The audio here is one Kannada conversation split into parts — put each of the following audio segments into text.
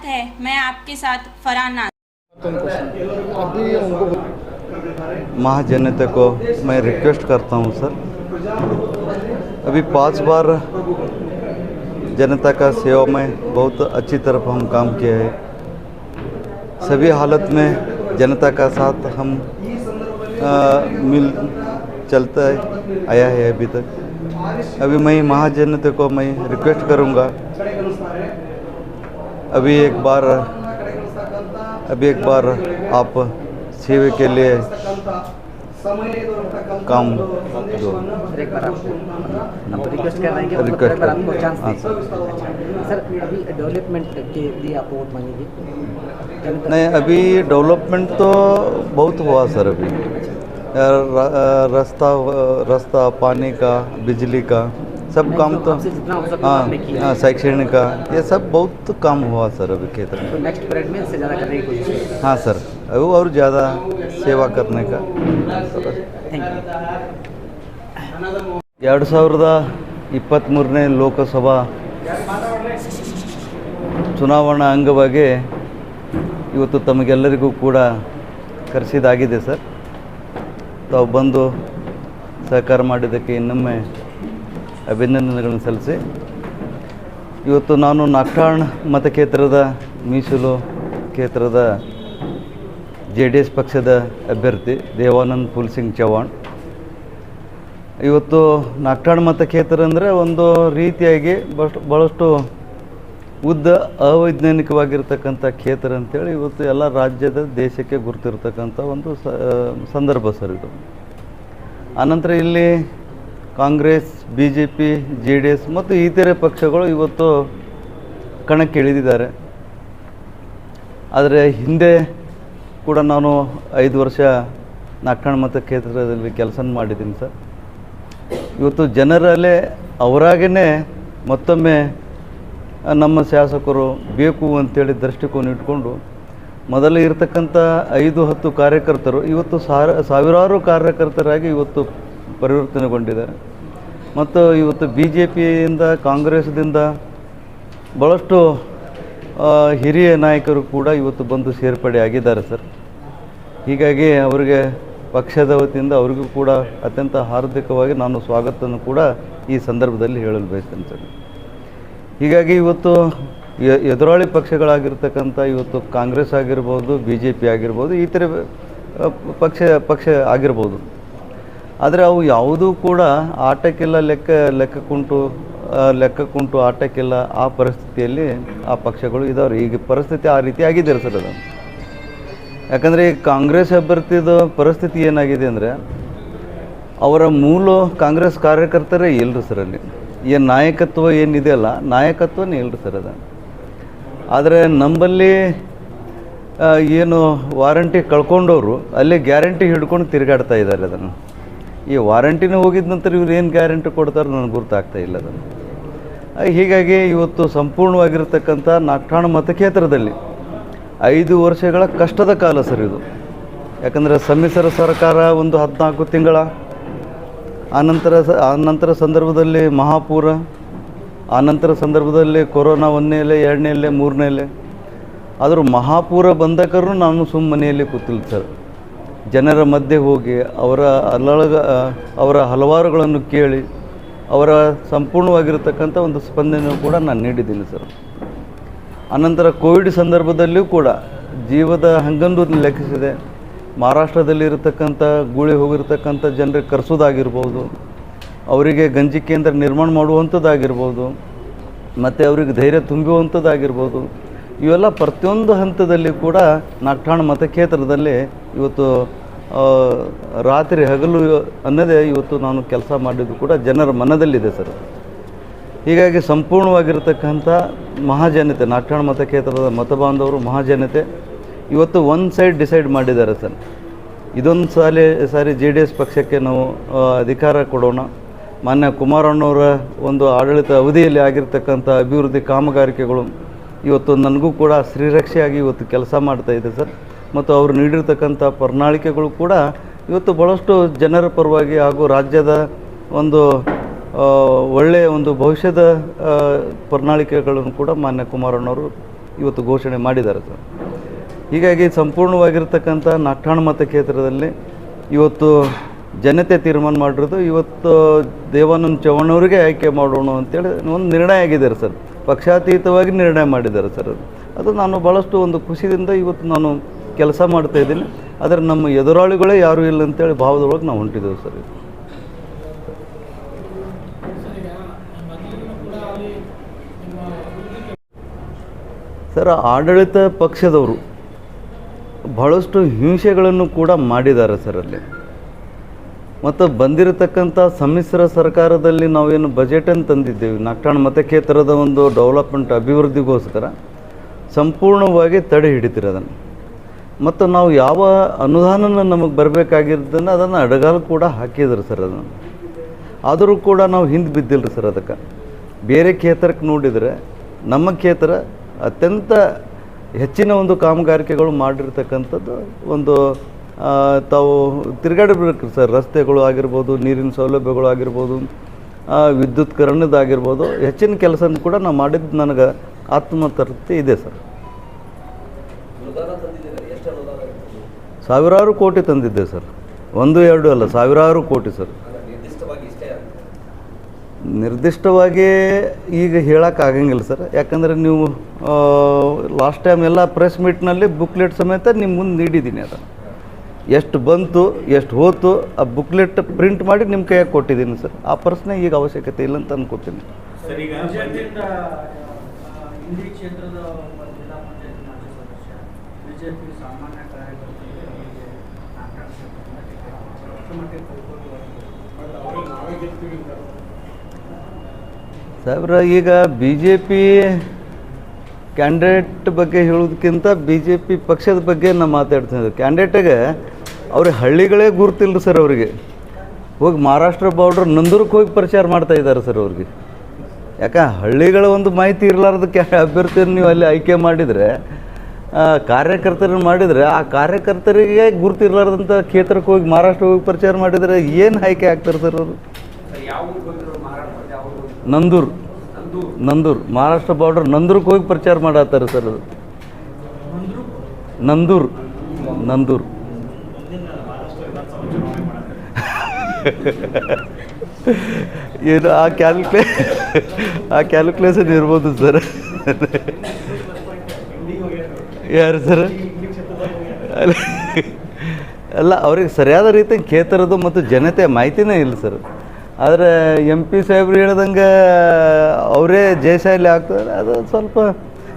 है। मैं आपके साथ फरहान नाज। महाजनता को मैं रिक्वेस्ट करता हूँ सर, अभी 5 बार जनता का सेवा में बहुत अच्छी तरफ हम काम किए हैं। सभी हालत में जनता का साथ हम मिल चलता है आया है अभी तक। अभी मैं महाजनता को मैं रिक्वेस्ट करूँगा, अभी एक बार आप सेवा के लिए काम दो। एक बार आप रिक्वेस्ट कर रहे हैं कि रिक्वेस्ट एक बार आपको चांस हाँ दें। सर अभी डेवलपमेंट के लिए आप वोट मांगेंगे? नहीं, अभी डेवलपमेंट तो बहुत हुआ सर। अभी रास्ता पानी का, बिजली का सब काम तो आपसे जितना हो सकता है आपने किया। हाँ, शैक्षणिक का ये सब बहुत काम हुआ सर अभी क्षेत्र में। तो नेक्स्ट पीरियड में इससे ज़्यादा करने की कोशिश करेंगे। हाँ सर, अभी और ज़्यादा सेवा करने का। Thank you. 2023ನೇ ಲೋಕಸಭಾ ಚುನಾವಣಾ ಅಂಗವಾಗಿ ಇವತ್ತು ತಮಗೆಲ್ಲರಿಗೂ ಕೂಡ ಕರೆಸಿದಾಗಿದೆ ಸರ್. ತಾವು ಬಂದು ಸಹಕಾರ ಮಾಡಿದ್ದಕ್ಕೆ ಇನ್ನೊಮ್ಮೆ ಅಭಿನಂದನೆಗಳನ್ನು ಸಲ್ಲಿಸಿ, ಇವತ್ತು ನಾನು ನಾಗಠಾಣ್ ಮತಕ್ಷೇತ್ರದ ಮೀಸಲು ಕ್ಷೇತ್ರದ JDS ಪಕ್ಷದ ಅಭ್ಯರ್ಥಿ ದೇವಾನಂದ್ ಫುಲ್ಸಿಂಗ್ ಚೌಹಾಣ್. ಇವತ್ತು ನಾಗಠಾಣ್ ಮತಕ್ಷೇತ್ರ ಅಂದರೆ ಒಂದು ರೀತಿಯಾಗಿ ಭಾಳಷ್ಟು ಉದ್ದ ಅವೈಜ್ಞಾನಿಕವಾಗಿರ್ತಕ್ಕಂಥ ಕ್ಷೇತ್ರ ಅಂತೇಳಿ ಇವತ್ತು ಎಲ್ಲ ರಾಜ್ಯದ ದೇಶಕ್ಕೆ ಗುರುತಿರ್ತಕ್ಕಂಥ ಒಂದು ಸಂದರ್ಭ ಸರ್ ಇದು. ಆನಂತರ ಇಲ್ಲಿ ಕಾಂಗ್ರೆಸ್, BJP, JDS ಮತ್ತು ಇತರೆ ಪಕ್ಷಗಳು ಇವತ್ತು ಕಣಕ್ಕಿಳಿದಿದ್ದಾರೆ. ಆದರೆ ಹಿಂದೆ ಕೂಡ ನಾನು 5 ವರ್ಷ ನಾಗಠಾಣ್ ಮತಕ್ಷೇತ್ರದಲ್ಲಿ ಕೆಲಸ ಮಾಡಿದ್ದೀನಿ ಸರ್. ಇವತ್ತು ಜನರಲ್ಲೇ ಅವರಾಗೇ ಮತ್ತೊಮ್ಮೆ ನಮ್ಮ ಶಾಸಕರು ಬೇಕು ಅಂತೇಳಿ ದೃಷ್ಟಿಕೋನ ಇಟ್ಕೊಂಡು ಮೊದಲು ಇರತಕ್ಕಂಥ 5-10 ಕಾರ್ಯಕರ್ತರು ಇವತ್ತು ಸಾವಿರಾರು ಕಾರ್ಯಕರ್ತರಾಗಿ ಇವತ್ತು ಪರಿವರ್ತನೆಗೊಂಡಿದ್ದಾರೆ. ಮತ್ತು ಇವತ್ತು BJPಯಿಂದ, ಕಾಂಗ್ರೆಸ್ದಿಂದ ಭಾಳಷ್ಟು ಹಿರಿಯ ನಾಯಕರು ಕೂಡ ಇವತ್ತು ಬಂದು ಸೇರ್ಪಡೆ ಆಗಿದ್ದಾರೆ ಸರ್. ಹೀಗಾಗಿ ಅವರಿಗೆ ಪಕ್ಷದ ವತಿಯಿಂದ ಅವರಿಗೂ ಕೂಡ ಅತ್ಯಂತ ಹಾರ್ದಿಕವಾಗಿ ನಾನು ಸ್ವಾಗತವನ್ನು ಕೂಡ ಈ ಸಂದರ್ಭದಲ್ಲಿ ಹೇಳಲು ಬಯಸ್ತೇನೆ ಸರ್. ಹೀಗಾಗಿ ಇವತ್ತು ಎದುರಾಳಿ ಪಕ್ಷಗಳಾಗಿರ್ತಕ್ಕಂಥ ಇವತ್ತು ಕಾಂಗ್ರೆಸ್ ಆಗಿರ್ಬೋದು, BJP ಆಗಿರ್ಬೋದು, ಇತರೆ ಪಕ್ಷ ಆಗಿರ್ಬೋದು, ಆದರೆ ಅವು ಯಾವುದೂ ಕೂಡ ಆಟಕ್ಕೆಲ್ಲ ಲೆಕ್ಕಕ್ಕುಂಟು ಆಟಕ್ಕೆಲ್ಲ ಆ ಪರಿಸ್ಥಿತಿಯಲ್ಲಿ ಆ ಪಕ್ಷಗಳು ಇದ್ದಾವೆ. ಈಗ ಪರಿಸ್ಥಿತಿ ಆ ರೀತಿ ಆಗಿದೆ ಸರ್ ಅದು. ಯಾಕಂದರೆ ಈ ಕಾಂಗ್ರೆಸ್ ಅಭ್ಯರ್ಥಿದ ಪರಿಸ್ಥಿತಿ ಏನಾಗಿದೆ ಅಂದರೆ, ಅವರ ಮೂಲ ಕಾಂಗ್ರೆಸ್ ಕಾರ್ಯಕರ್ತರೇ ಇಲ್ಲರು ಸರ್. ಅಲ್ಲಿ ಏನು ನಾಯಕತ್ವ ಏನಿದೆಯಲ್ಲ, ನಾಯಕತ್ವನೇ ಇಲ್ಲರು ಸರ್ ಅದು. ಆದರೆ ನಮ್ಮಲ್ಲಿ ಏನು ವಾರಂಟಿ ಕಳ್ಕೊಂಡವರು ಅಲ್ಲಿ ಗ್ಯಾರಂಟಿ ಹಿಡ್ಕೊಂಡು ತಿರುಗಾಡ್ತಾ ಇದ್ದಾರೆ ಅದನ್ನು. ಈ ವಾರಂಟಿನ ಹೋಗಿದ ನಂತರ ಇವ್ರು ಏನು ಗ್ಯಾರಂಟಿ ಕೊಡ್ತಾರೆ ನನಗೆ ಗೊತ್ತಾಗ್ತಾ ಇಲ್ಲ ಅದನ್ನು. ಹೀಗಾಗಿ ಇವತ್ತು ಸಂಪೂರ್ಣವಾಗಿರ್ತಕ್ಕಂಥ ನಾಗಠಾಣ್ ಮತಕ್ಷೇತ್ರದಲ್ಲಿ 5 ವರ್ಷಗಳ ಕಷ್ಟದ ಕಾಲ ಸರ್ ಇದು. ಯಾಕಂದರೆ ಸಮ್ಮಿಶ್ರ ಸರ್ಕಾರ ಒಂದು 14 ತಿಂಗಳ, ಆನಂತರ ಸಂದರ್ಭದಲ್ಲಿ ಮಹಾಪೂರ, ಆನಂತರ ಸಂದರ್ಭದಲ್ಲಿ ಕೊರೋನಾ 1ನೇ ಅಲೆ, 2ನೇ ಅಲೆ, 3ನೇ ಅಲೆ. ಆದರೂ ಮಹಾಪೂರ ಬಂದಕರೂ ನಾನು ಮನೆಯಲ್ಲಿ ಕೂತಿಲ್ಲ ಸರ್. ಜನರ ಮಧ್ಯೆ ಹೋಗಿ ಅವರ ಹಲವಾರುಗಳನ್ನು ಕೇಳಿ ಅವರ ಸಂಪೂರ್ಣವಾಗಿರತಕ್ಕಂಥ ಒಂದು ಸ್ಪಂದನೆ ಕೂಡ ನಾನು ನೀಡಿದ್ದೀನಿ ಸರ್. ಅನಂತರ ಕೋವಿಡ್ ಸಂದರ್ಭದಲ್ಲಿಯೂ ಕೂಡ ಜೀವದ ಹಂಗಂದು ಲೆಕ್ಕಿಸಿದೆ. ಮಹಾರಾಷ್ಟ್ರದಲ್ಲಿರತಕ್ಕಂಥ ಗೂಳಿ ಹೋಗಿರ್ತಕ್ಕಂಥ ಜನರಿಗೆ ಕರೆಸೋದಾಗಿರ್ಬೋದು, ಅವರಿಗೆ ಗಂಜಿ ಕೇಂದ್ರ ನಿರ್ಮಾಣ ಮಾಡುವಂಥದ್ದಾಗಿರ್ಬೋದು, ಮತ್ತು ಅವರಿಗೆ ಧೈರ್ಯ ತುಂಬುವಂಥದ್ದಾಗಿರ್ಬೋದು, ಇವೆಲ್ಲ ಪ್ರತಿಯೊಂದು ಹಂತದಲ್ಲಿ ಕೂಡ ನಾಗಠಾಣ್ ಮತಕ್ಷೇತ್ರದಲ್ಲಿ ಇವತ್ತು ರಾತ್ರಿ ಹಗಲು ಅನ್ನದೇ ಇವತ್ತು ನಾನು ಕೆಲಸ ಮಾಡಿದ್ದು ಕೂಡ ಜನರ ಮನದಲ್ಲಿದೆ ಸರ್. ಹೀಗಾಗಿ ಸಂಪೂರ್ಣವಾಗಿರ್ತಕ್ಕಂಥ ಮಹಾಜನತೆ, ನಾಗಠಾಣ್ ಮತಕ್ಷೇತ್ರದ ಮತಬಾಂಧವರು ಮಹಾಜನತೆ ಇವತ್ತು ಒಂದು ಸೈಡ್ ಡಿಸೈಡ್ ಮಾಡಿದ್ದಾರೆ ಸರ್. ಇದೊಂದು ಸಾರಿ JDS ಪಕ್ಷಕ್ಕೆ ನಾವು ಅಧಿಕಾರ ಕೊಡೋಣ. ಮಾನ್ಯ ಕುಮಾರಣ್ಣವರ ಒಂದು ಆಡಳಿತ ಅವಧಿಯಲ್ಲಿ ಆಗಿರ್ತಕ್ಕಂಥ ಅಭಿವೃದ್ಧಿ ಕಾಮಗಾರಿಕೆಗಳು ಇವತ್ತು ನನಗೂ ಕೂಡ ಶ್ರೀರಕ್ಷೆಯಾಗಿ ಇವತ್ತು ಕೆಲಸ ಮಾಡ್ತಾಯಿದೆ ಸರ್. ಮತ್ತು ಅವರು ನೀಡಿರ್ತಕ್ಕಂಥ ಪ್ರಣಾಳಿಕೆಗಳು ಕೂಡ ಇವತ್ತು ಭಾಳಷ್ಟು ಜನರ ಪರವಾಗಿ ಹಾಗೂ ರಾಜ್ಯದ ಒಂದು ಒಳ್ಳೆಯ ಒಂದು ಭವಿಷ್ಯದ ಪ್ರಣಾಳಿಕೆಗಳನ್ನು ಕೂಡ ಮಾನ್ಯ ಕುಮಾರಣ್ಣವರು ಇವತ್ತು ಘೋಷಣೆ ಮಾಡಿದ್ದಾರೆ ಸರ್. ಹೀಗಾಗಿ ಸಂಪೂರ್ಣವಾಗಿರ್ತಕ್ಕಂಥ ನಾಗಠಾಣ ಮತಕ್ಷೇತ್ರದಲ್ಲಿ ಇವತ್ತು ಜನತೆ ತೀರ್ಮಾನ ಮಾಡಿರೋದು ಇವತ್ತು ದೇವಾನಂದ ಚವ್ಹಾಣ್ ಆಯ್ಕೆ ಮಾಡೋಣ ಅಂತೇಳಿ ಒಂದು ನಿರ್ಣಯ ಆಗಿದೆ ಸರ್. ಪಕ್ಷಾತೀತವಾಗಿ ನಿರ್ಣಯ ಮಾಡಿದ್ದಾರೆ ಸರ್. ಅದು ನಾನು ಭಾಳಷ್ಟು ಒಂದು ಖುಷಿಯಿಂದ ಇವತ್ತು ನಾನು ಕೆಲಸ ಮಾಡ್ತಾಯಿದ್ದೀನಿ. ಆದರೆ ನಮ್ಮ ಎದುರಾಳಿಗಳೇ ಯಾರೂ ಇಲ್ಲ ಅಂತೇಳಿ ಭಾವದೊಳಗೆ ನಾವು ಹೊಂಟಿದ್ದೇವೆ ಸರ್. ಸರ್, ಆಡಳಿತ ಪಕ್ಷದವರು ಭಾಳಷ್ಟು ಹಿಂಸೆಗಳನ್ನು ಕೂಡ ಮಾಡಿದ್ದಾರೆ ಸರ್ ಅಲ್ಲಿ. ಮತ್ತು ಬಂದಿರತಕ್ಕಂಥ ಸಮ್ಮಿಶ್ರ ಸರ್ಕಾರದಲ್ಲಿ ನಾವೇನು ಬಜೆಟನ್ನು ತಂದಿದ್ದೇವೆ ನಾಗಠಾಣ ಮತಕ್ಷೇತ್ರದ ಒಂದು ಡೆವಲಪ್ಮೆಂಟ್ ಅಭಿವೃದ್ಧಿಗೋಸ್ಕರ ಸಂಪೂರ್ಣವಾಗಿ ತಡೆ ಹಿಡಿತಿರೋದನ್ನು. ಮತ್ತು ನಾವು ಯಾವ ಅನುದಾನ ನಮಗೆ ಬರಬೇಕಾಗಿರೋದನ್ನು ಅದನ್ನು ಅಡಗಾಲು ಕೂಡ ಹಾಕಿದ್ರು ಸರ್. ಅದನ್ನು ಆದರೂ ಕೂಡ ನಾವು ಹಿಂದೆ ಬಿದ್ದಿಲ್ಲ ಸರ್. ಅದಕ್ಕೆ ಬೇರೆ ಕ್ಷೇತ್ರಕ್ಕೆ ನೋಡಿದರೆ ನಮ್ಮ ಕ್ಷೇತ್ರ ಅತ್ಯಂತ ಹೆಚ್ಚಿನ ಒಂದು ಕಾಮಗಾರಿಕೆಗಳು ಮಾಡಿರ್ತಕ್ಕಂಥದ್ದು ಒಂದು ತಾವು ತಿರುಗಾಡಿರ್ಬೇಕು ಸರ್. ರಸ್ತೆಗಳು ಆಗಿರ್ಬೋದು, ನೀರಿನ ಸೌಲಭ್ಯಗಳು ಆಗಿರ್ಬೋದು, ವಿದ್ಯುತ್ಕರಣದಾಗಿರ್ಬೋದು, ಹೆಚ್ಚಿನ ಕೆಲಸನೂ ಕೂಡ ನಾವು ಮಾಡಿದ್ದು ನನಗೆ ಆತ್ಮತೃಪ್ತಿ ಇದೆ ಸರ್. ಸಾವಿರಾರು ಕೋಟಿ ತಂದಿದ್ದೆ ಸರ್. 1-2 ಅಲ್ಲ, ಸಾವಿರಾರು ಕೋಟಿ ಸರ್. ನಿರ್ದಿಷ್ಟವಾಗಿ ಈಗ ಹೇಳೋಕ್ಕಾಗಂಗಿಲ್ಲ ಸರ್. ಯಾಕಂದರೆ ನೀವು ಲಾಸ್ಟ್ ಟೈಮ್ ಎಲ್ಲ ಪ್ರೆಸ್ ಮೀಟ್ನಲ್ಲಿ ಬುಕ್ಲೆಟ್ ಸಮೇತ ನಿಮ್ಮ ಮುಂದೆ ನೀಡಿದ್ದೀನಿ. ಅದನ್ನು ಎಷ್ಟು ಬಂತು ಎಷ್ಟು ಹೋತು ಆ ಬುಕ್ಲೆಟ್ ಪ್ರಿಂಟ್ ಮಾಡಿ ನಿಮ್ಮ ಕೈಯಾಗಿ ಕೊಟ್ಟಿದ್ದೀನಿ ಸರ್. ಆ ಪ್ರಶ್ನೆ ಈಗ ಅವಶ್ಯಕತೆ ಇಲ್ಲ ಅಂತ ಅನ್ಕೋತೀನಿ ಸರ್. ಈಗ ಬಿಜೆಪಿ ಸಾಮಾನ್ಯ ಸಾಹೇಬ್ರ, ಈಗ ಬಿ ಜೆ ಪಿ ಕ್ಯಾಂಡಿಡೇಟ್ ಬಗ್ಗೆ ಹೇಳೋದಕ್ಕಿಂತ ಬಿ ಜೆ ಪಿ ಪಕ್ಷದ ಬಗ್ಗೆ ನಾವು ಮಾತಾಡ್ತಿದ್ದೆ. ಕ್ಯಾಂಡಿಡೇಟಿಗೆ ಅವ್ರಿಗೆ ಹಳ್ಳಿಗಳೇ ಗುರುತಿಲ್ಲ ಸರ್. ಅವರಿಗೆ ಹೋಗಿ ಮಹಾರಾಷ್ಟ್ರ ಬಾರ್ಡ್ರ್ ನಂದೂರಕ್ಕೆ ಹೋಗಿ ಪ್ರಚಾರ ಮಾಡ್ತಾಯಿದ್ದಾರೆ ಸರ್. ಅವ್ರಿಗೆ ಯಾಕೆ ಹಳ್ಳಿಗಳ ಒಂದು ಮಾಹಿತಿ ಇರಲಾರ್ದಕ್ಕೆ ಅಭ್ಯರ್ಥಿಯನ್ನು ನೀವು ಅಲ್ಲಿ ಆಯ್ಕೆ ಮಾಡಿದರೆ, ಕಾರ್ಯಕರ್ತರನ್ನು ಮಾಡಿದರೆ, ಆ ಕಾರ್ಯಕರ್ತರಿಗೆ ಗುರುತಿರ್ಲಾರ್ದಂಥ ಕ್ಷೇತ್ರಕ್ಕೆ ಹೋಗಿ ಮಹಾರಾಷ್ಟ್ರ ಹೋಗಿ ಪ್ರಚಾರ ಮಾಡಿದರೆ ಏನು ಆಯ್ಕೆ ಆಗ್ತಾರೆ ಸರ್ ಅವರು? ನಂದೂರ್ ಮಹಾರಾಷ್ಟ್ರ ಬಾರ್ಡರ್ ನಂದೂರ್ಗೆ ಹೋಗಿ ಪ್ರಚಾರ ಮಾಡತ್ತಾರೆ ಸರ್. ಅದು ನಂದೂರ್ ಏನು ಆ ಕ್ಯಾಲ್ಕುಲೇಷನ್ ಇರ್ಬೋದು ಸರ್. ಯಾರು ಸರ್? ಅಲ್ಲ, ಅವ್ರಿಗೆ ಸರಿಯಾದ ರೀತಿ ಕ್ಷೇತ್ರದ ಮತ್ತು ಜನತೆ ಮಾಹಿತಿನೇ ಇಲ್ಲ ಸರ್. ಆದರೆ MP ಸಾಹೇಬ್ರು ಹೇಳ್ದಂಗೆ ಅವರೇ ಜಯಶಾಲಿ ಆಗ್ತಾರೆ. ಅದು ಸ್ವಲ್ಪ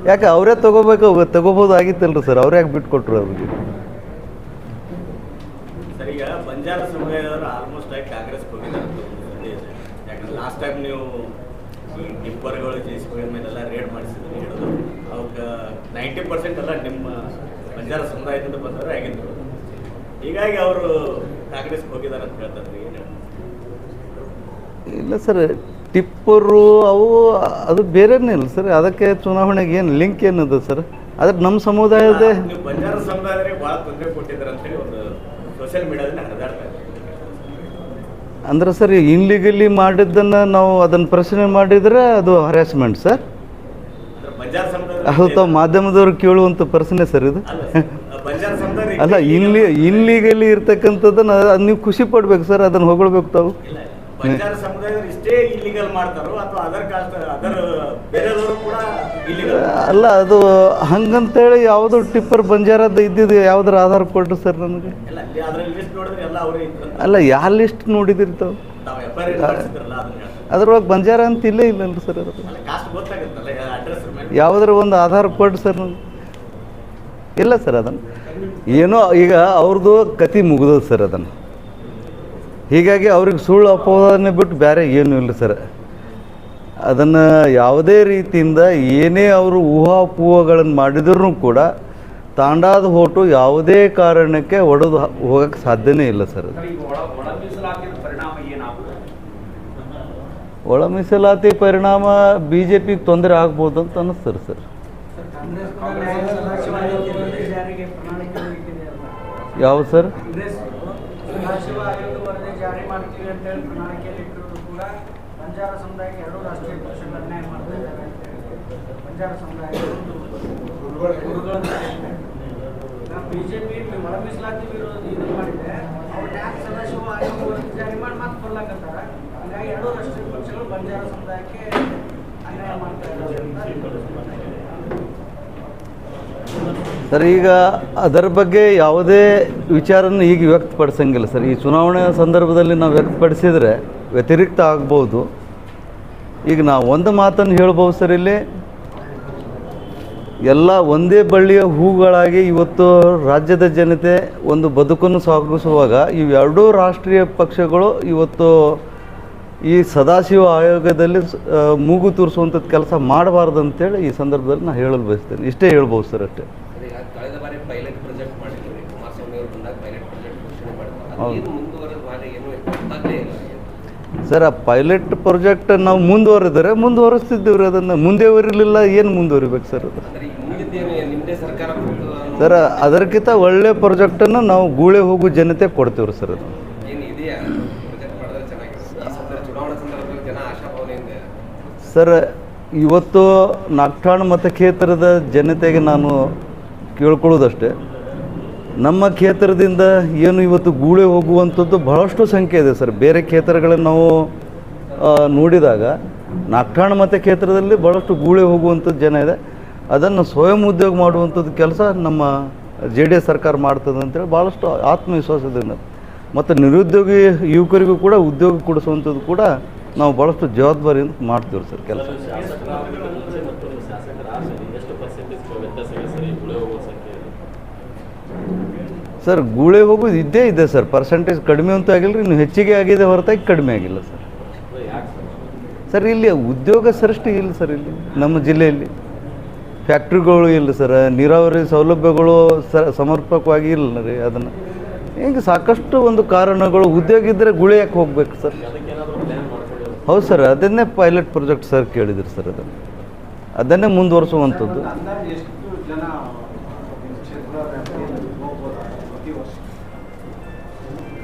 ಯಾಕೆ ಅವರೇ ತಗೋಬೋದು ಆಗಿತ್ತಲ್ರಿ ಸರ್. ಅವ್ರು ಯಾಕೆ ಬಿಟ್ಕೊಟ್ರು ಅವ್ರಿಗೆ? ಸರ್, ಈಗ ಬಂಜಾರ ಸಮುದಾಯದವರು ಆಲ್ಮೋಸ್ಟ್ ಆಗಿ ಕಾಂಗ್ರೆಸ್ ಹೋಗಿದ್ದಾರೆ. ಯಾಕಂದ್ರೆ ಲಾಸ್ಟ್ ಟೈಮ್ ನೀವು ಈ ಡಿಪ್ಪರ್ಗಳು JCB ಮೇಲೆಲ್ಲ ರೇಡ್ ಮಾಡಿಸಿದ್ರು ಹೇಳೋದು, ಅವಕ್ಕೆ 90% ಎಲ್ಲ ನಿಮ್ಮ ಬಂಜಾರ ಸಮುದಾಯದಿಂದ ಬಂದವರು ಆಗಿದ್ರು. ಹೀಗಾಗಿ ಅವರು ಕಾಂಗ್ರೆಸ್ ಹೋಗಿದ್ದಾರೆ ಅಂತ ಹೇಳ್ತಾರೆ. ಇಲ್ಲ ಸರ್, ಟಿಪ್ಪರು ಅವು ಅದು ಬೇರೆನೇ ಇಲ್ಲ ಸರ್. ಅದಕ್ಕೆ ಚುನಾವಣೆಗೆ ಏನು ಲಿಂಕ್ ಏನಿದೆ ಸರ್? ಆದರೆ ನಮ್ಮ ಸಮುದಾಯದ ನೀವು ಬಂಜಾರ ಸಮುದಾಯದವರಿಗೆ ಭಾಳ ತೊಂದರೆ ಕೊಟ್ಟಿದ್ದಾರೆ ಅಂತೇಳಿ ಒಂದು ಸೋಷಿಯಲ್ ಮೀಡಿಯಾದಲ್ಲಿ ಹರಿದಾಡ್ತಾ ಇದೆ. ಅಂದ್ರೆ ಸರ್, ಇನ್ಲೀಗಲಿ ಮಾಡಿದ್ದನ್ನು ನಾವು ಅದನ್ನು ಪ್ರಶ್ನೆ ಮಾಡಿದರೆ ಅದು ಹರಾಸ್ಮೆಂಟ್ ಸರ್. ಬಂಜಾರ ಸಮುದಾಯ ಅದು ತಾವು ಮಾಧ್ಯಮದವ್ರು ಕೇಳುವಂಥ ಪ್ರಶ್ನೆ ಸರ್ ಇದು. ಬಂಜಾರ ಸಮುದಾಯ ಅಲ್ಲ, ಇನ್ಲೀಗಲಿ ಇರ್ತಕ್ಕಂಥದ್ದನ್ನು ಅದು ನೀವು ಖುಷಿ ಪಡ್ಬೇಕು ಸರ್. ಅದನ್ನು ಹೊಗಳ್ಬೇಕು ತಾವು. ಬಂಜಾರ ಸಮುದಾಯದವರು ಇಷ್ಟೇ ಇಲ್ಲಿಗಲ್ ಮಾಡ್ತಾರೋ ಅಥವಾ ಅದರ್ ಕಾಸ್ಟ್ ಅದರ್ ಬೇರೆದವರು ಕೂಡ ಇಲ್ಲಿಗಲ್? ಅಲ್ಲ, ಅದು ಹಂಗಂತೇಳಿ ಯಾವುದು ಟಿಪ್ಪರ್ ಬಂಜಾರದ ಇದ್ದಿದ್ದು ಯಾವುದ್ರ ಆಧಾರ ಕೊಟ್ಟರು ಸರ್ ನನಗೆ? ಅಲ್ಲ, ಯಾವ ಲಿಸ್ಟ್ ನೋಡಿದಿರಿ ತಾವು? ಅದ್ರೊಳಗೆ ಬಂಜಾರ ಅಂತ ಇಲ್ಲೇ ಇಲ್ಲಲ್ರಿ ಸರ್. ಅದು ಯಾವುದರ ಒಂದು ಆಧಾರ ಕೊಟ್ಟು ಸರ್ ನನಗೆ ಇಲ್ಲ ಸರ್. ಅದನ್ನು ಏನೋ ಈಗ ಅವ್ರದ್ದು ಕತೆ ಮುಗಿದೋದು ಸರ್. ಅದನ್ನು ಹೀಗಾಗಿ ಅವ್ರಿಗೆ ಸುಳ್ಳು ಅಪವಾದನೆ ಬಿಟ್ಟು ಬೇರೆ ಏನೂ ಇಲ್ಲ ಸರ್. ಅದನ್ನು ಯಾವುದೇ ರೀತಿಯಿಂದ ಏನೇ ಅವರು ಊಹಾಪೂಹಗಳನ್ನು ಮಾಡಿದ್ರೂ ಕೂಡ ತಾಂಡಾದ ಹೋಟು ಯಾವುದೇ ಕಾರಣಕ್ಕೆ ಒಡೆದು ಹೋಗಕ್ಕೆ ಸಾಧ್ಯನೇ ಇಲ್ಲ ಸರ್. ಒಳ ಮೀಸಲಾತಿ ಪರಿಣಾಮ BJPಗೆ ತೊಂದರೆ ಆಗ್ಬೋದು ಅಂತ ಅನ್ನಿಸ್ತಾರೆ ಸರ್. ಯಾವ ಸರ್? ಬಂಜಾರ ಸಮುದಾಯ ಬಿಜೆಪಿ ಒಳ ಮೀಸಲಾತಿ ವಿರೋಧಿ ಇದು ಮಾಡಿದೆ ಅವ್ರು ಟ್ಯಾಕ್ಸ್ ಸದಾಶಿವ ಆಯೋಗ ಜಾರಿ ಮಾಡಿ ಮತ್ತೆ ಕೊಡ್ಲಾಕತ್ತಾರ. ಹಂಗಾಗಿ ಎರಡೂ ರಾಷ್ಟ್ರೀಯ ಪಕ್ಷಗಳು ಬಂಜಾರ ಸಮುದಾಯಕ್ಕೆ ಅನ್ಯಾಯ ಮಾಡ್ತಾ ಇದ್ದಾರೆ. ಸರ್, ಈಗ ಅದರ ಬಗ್ಗೆ ಯಾವುದೇ ವಿಚಾರನ ಈಗ ವ್ಯಕ್ತಪಡಿಸಂಗಿಲ್ಲ ಸರ್. ಈ ಚುನಾವಣೆ ಸಂದರ್ಭದಲ್ಲಿ ನಾವು ವ್ಯಕ್ತಪಡಿಸಿದರೆ ವ್ಯತಿರಿಕ್ತ ಆಗ್ಬೋದು. ಈಗ ನಾವು ಒಂದು ಮಾತನ್ನು ಹೇಳ್ಬೋದು ಸರ್, ಇಲ್ಲಿ ಎಲ್ಲ ಒಂದೇ ಬಳ್ಳಿಯ ಹೂಗಳಾಗಿ ಇವತ್ತು ರಾಜ್ಯದ ಜನತೆ ಒಂದು ಬದುಕನ್ನು ಸಾಗಿಸುವಾಗ ಇವೆರಡೂ ರಾಷ್ಟ್ರೀಯ ಪಕ್ಷಗಳು ಇವತ್ತು ಈ ಸದಾಶಿವ ಆಯೋಗದಲ್ಲಿ ಮೂಗು ತೂರಿಸುವಂಥದ್ದು ಕೆಲಸ ಮಾಡಬಾರ್ದು ಅಂತೇಳಿ ಈ ಸಂದರ್ಭದಲ್ಲಿ ನಾನು ಹೇಳಲು ಬಯಸ್ತೇನೆ. ಇಷ್ಟೇ ಹೇಳ್ಬೋದು ಸರ್, ಅಷ್ಟೇ. ಕಳೆದ ಬಾರಿ ಪೈಲಟ್ ಪ್ರಾಜೆಕ್ಟ್ ಮಾಡಿದ್ವಿ, ಕುಮಾರಸ್ವಾಮಿ ಅವರು ಬಂದಾಗ ಪೈಲಟ್ ಪ್ರಾಜೆಕ್ಟ್ ಘೋಷಣೆ ಮಾಡಿದ್ರು. ಹೌದು ಮುಂದುವರೆದ ಬಾರಿ ಏನು ಗೊತ್ತಾಗಲೇ ಇಲ್ಲ ಸರ್. ಆ ಪೈಲಟ್ ಪ್ರಾಜೆಕ್ಟ್ ನಾವು ಮುಂದುವರಿಸ್ತಿದ್ದೀವಿ. ಅದನ್ನು ಮುಂದುವರಿಲಿಲ್ಲ, ಏನು ಮುಂದುವರಿಬೇಕು ಸರ್ ಅದು? ನಿಮ್ಮದೇ ಸರ್ಕಾರ ಸರ್, ಅದಕ್ಕಿಂತ ಒಳ್ಳೆ ಪ್ರಾಜೆಕ್ಟನ್ನು ನಾವು ಗೂಳೆ ಹೋಗೋ ಜನತೆ ಕೊಡ್ತೀವ್ರಿ ಸರ್. ಅದು ಏನು ಇದೆಯಾ ಪ್ರಾಜೆಕ್ಟ್ ಮಾಡಿದ್ರೆ ಚೆನ್ನಾಗಿರುತ್ತೆ. ಈ ಚುನಾವಣಾ ಸಂದರ್ಭದಲ್ಲಿ ಜನ ಆಶಾಭಾವನೆಯಿಂದ ಸರ್, ಇವತ್ತು ನಾಗಠಾಣ ಮತಕ್ಷೇತ್ರದ ಜನತೆಗೆ ನಾನು ಕೇಳ್ಕೊಳ್ಳೋದಷ್ಟೇ, ನಮ್ಮ ಕ್ಷೇತ್ರದಿಂದ ಏನು ಇವತ್ತು ಗೂಳೆ ಹೋಗುವಂಥದ್ದು ಬಹಳಷ್ಟು ಸಂಖ್ಯೆ ಇದೆ ಸರ್. ಬೇರೆ ಕ್ಷೇತ್ರಗಳನ್ನು ನಾವು ನೋಡಿದಾಗ ನಾಗಠಾಣ ಮತಕ್ಷೇತ್ರದಲ್ಲಿ ಭಾಳಷ್ಟು ಗೂಳೆ ಹೋಗುವಂಥದ್ದು ಜನ ಇದೆ. ಅದನ್ನು ಸ್ವಯಂ ಉದ್ಯೋಗ ಮಾಡುವಂಥದ್ದು ಕೆಲಸ ನಮ್ಮ JDS ಸರ್ಕಾರ ಮಾಡ್ತದೆ ಅಂತೇಳಿ ಭಾಳಷ್ಟು ಆತ್ಮವಿಶ್ವಾಸದಿಂದ, ಮತ್ತು ನಿರುದ್ಯೋಗಿ ಯುವಕರಿಗೂ ಕೂಡ ಉದ್ಯೋಗ ಕೊಡಿಸುವಂಥದ್ದು ಕೂಡ ನಾವು ಭಾಳಷ್ಟು ಜವಾಬ್ದಾರಿಯಿಂದ ಮಾಡ್ತೀವಿ ಸರ್ ಕೆಲಸ. ಸರ್, ಗೂಳೆ ಹೋಗೋದು ಇದ್ದೇ ಇದೆ ಸರ್. ಪರ್ಸೆಂಟೇಜ್ ಕಡಿಮೆ ಅಂತೂ ಆಗಿಲ್ಲ ರೀ, ಇನ್ನು ಹೆಚ್ಚಿಗೆ ಆಗಿದೆ ಹೊರತಾಗಿ ಕಡಿಮೆ ಆಗಿಲ್ಲ ಸರ್. ಸರ್, ಇಲ್ಲಿ ಉದ್ಯೋಗ ಸೃಷ್ಟಿ ಇಲ್ಲ ಸರ್. ಇಲ್ಲಿ ನಮ್ಮ ಜಿಲ್ಲೆಯಲ್ಲಿ ಫ್ಯಾಕ್ಟ್ರಿಗಳು ಇಲ್ಲ ಸರ್, ನೀರಾವರಿ ಸೌಲಭ್ಯಗಳು ಸಮರ್ಪಕವಾಗಿ ಇಲ್ಲ ರೀ. ಅದನ್ನು ಹಿಂಗೆ ಸಾಕಷ್ಟು ಒಂದು ಕಾರಣಗಳು. ಉದ್ಯೋಗ ಇದ್ದರೆ ಗುಳೆ ಯಾಕೆ ಹೋಗ್ಬೇಕು ಸರ್? ಹೌದು ಸರ್, ಅದನ್ನೇ ಪೈಲಟ್ ಪ್ರಾಜೆಕ್ಟ್ ಸರ್ ಕೇಳಿದ್ರಿ ಸರ್. ಅದನ್ನೇ ಮುಂದುವರಿಸುವಂಥದ್ದು.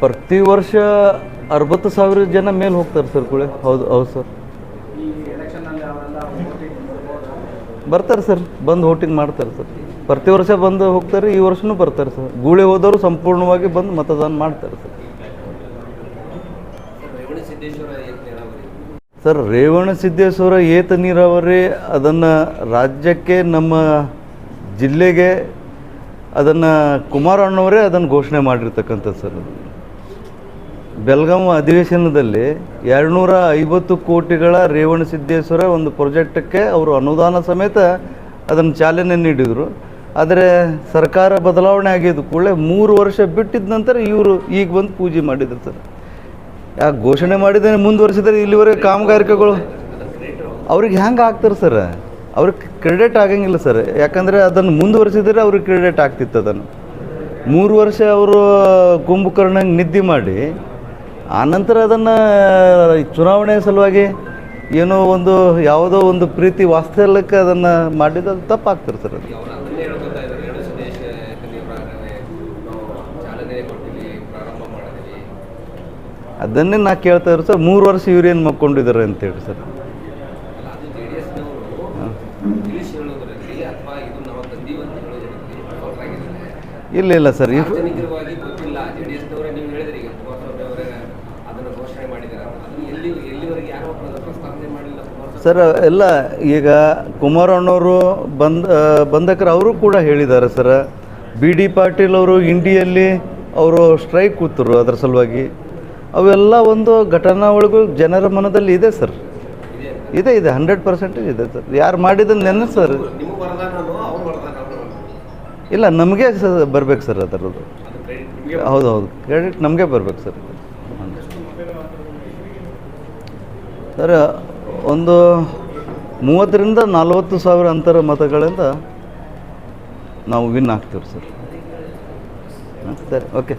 ಪ್ರತಿ ವರ್ಷ 60,000 ಜನ ಮೇಲೆ ಹೋಗ್ತಾರೆ ಸರ್ ಗುಳೆ. ಹೌದು ಸರ್, ಬರ್ತಾರೆ ಸರ್, ಬಂದು ವೋಟಿಂಗ್ ಮಾಡ್ತಾರೆ ಸರ್. ಪ್ರತಿ ವರ್ಷ ಬಂದು ಹೋಗ್ತಾರೆ, ಈ ವರ್ಷವೂ ಬರ್ತಾರೆ ಸರ್. ಗೂಳೆ ಹೋದವರು ಸಂಪೂರ್ಣವಾಗಿ ಬಂದು ಮತದಾನ ಮಾಡ್ತಾರೆ ಸರ್. ಸರ್, ರೇವಣಸಿದ್ದೇಶ್ವರ ಏತ ನೀರಾವರಿ ಅದನ್ನು ರಾಜ್ಯಕ್ಕೆ, ನಮ್ಮ ಜಿಲ್ಲೆಗೆ ಅದನ್ನು ಕುಮಾರಣ್ಣವರೇ ಅದನ್ನು ಘೋಷಣೆ ಮಾಡಿರ್ತಕ್ಕಂಥದ್ದು ಸರ್. ಬೆಳಗಾವಿ ಅಧಿವೇಶನದಲ್ಲಿ 250 ಕೋಟಿಗಳ ರೇವಣಸಿದ್ದೇಶ್ವರ ಒಂದು ಪ್ರಾಜೆಕ್ಟಕ್ಕೆ ಅವರು ಅನುದಾನ ಸಮೇತ ಅದನ್ನು ಚಾಲನೆ ನೀಡಿದರು. ಆದರೆ ಸರ್ಕಾರ ಬದಲಾವಣೆ ಆಗಿದ್ದು ಕೂಡಲೇ 3 ವರ್ಷ ಬಿಟ್ಟಿದ ನಂತರ ಇವರು ಈಗ ಬಂದು ಪೂಜೆ ಮಾಡಿದ್ರು ಸರ್. ಯಾಕೆ ಘೋಷಣೆ ಮಾಡಿದರೆ ಮುಂದುವರಿಸಿದರೆ ಇಲ್ಲಿವರೆಗೆ ಕಾಮಗಾರಿಕೆಗಳು ಅವ್ರಿಗೆ ಹೆಂಗೆ ಆಗ್ತಾರೆ ಸರ್? ಅವ್ರಿಗೆ ಕ್ರೆಡಿಟ್ ಆಗಂಗಿಲ್ಲ ಸರ್. ಯಾಕಂದರೆ ಅದನ್ನು ಮುಂದುವರಿಸಿದರೆ ಅವ್ರಿಗೆ ಕ್ರೆಡಿಟ್ ಆಗ್ತಿತ್ತು. ಅದನ್ನು 3 ವರ್ಷ ಅವರು ಕುಂಭಕರ್ಣಂಗೆ ನಿದ್ದೆ ಮಾಡಿ ಆನಂತರ ಅದನ್ನು ಚುನಾವಣೆ ಸಲುವಾಗಿ ಏನೋ ಒಂದು ಯಾವುದೋ ಒಂದು ಪ್ರೀತಿ ವಾಸ್ತವ್ಯಕ್ಕೆ ಅದನ್ನು ಮಾಡಿದ್ದು ಅದು ತಪ್ಪಾಗ್ತಾರೆ ಸರ್. ಅದು ಅದನ್ನೇ ನಾ ಕೇಳ್ತಾ ಇದ್ರು ಸರ್. 3 ವರ್ಷ ಇವ್ರೇನು ಮಕ್ಕೊಂಡಿದ್ದಾರೆ ಅಂತೇಳಿ ಸರ್. ಇಲ್ಲ ಸರ್, ಸರ್ ಎಲ್ಲ ಈಗ ಕುಮಾರಣ್ಣವರು ಬಂದಕರು ಅವರು ಕೂಡ ಹೇಳಿದ್ದಾರೆ ಸರ್. BD ಪಾಟೀಲ್ ಅವರು ಇಂಡಿಯಲ್ಲಿ ಅವರು ಸ್ಟ್ರೈಕ್ ಕೂತರು ಅದರ ಸಲುವಾಗಿ. ಅವೆಲ್ಲ ಒಂದು ಘಟನಾವಳಿಗಳು ಜನರ ಮನದಲ್ಲಿ ಇದೆ ಸರ್. ಇದೆ 100% ಇದೆ ಸರ್. ಯಾರು ಮಾಡಿದ್ದನ್ನು ನೆನೆ ಸರ್. ಇಲ್ಲ, ನಮಗೆ ಬರ್ಬೇಕು ಸರ್ ಅದರದ್ದು. ಹೌದು, ಕ್ರೆಡಿಟ್ ನಮಗೆ ಬರ್ಬೇಕು ಸರ್. ಸರ್, ಒಂದು 30,000 to 40,000 ಅಂತರ ಮತಗಳಿಂದ ನಾವು ವಿನ್ ಆಗ್ತೀವಿ ಸರ್. ಸರಿ, ಓಕೆ.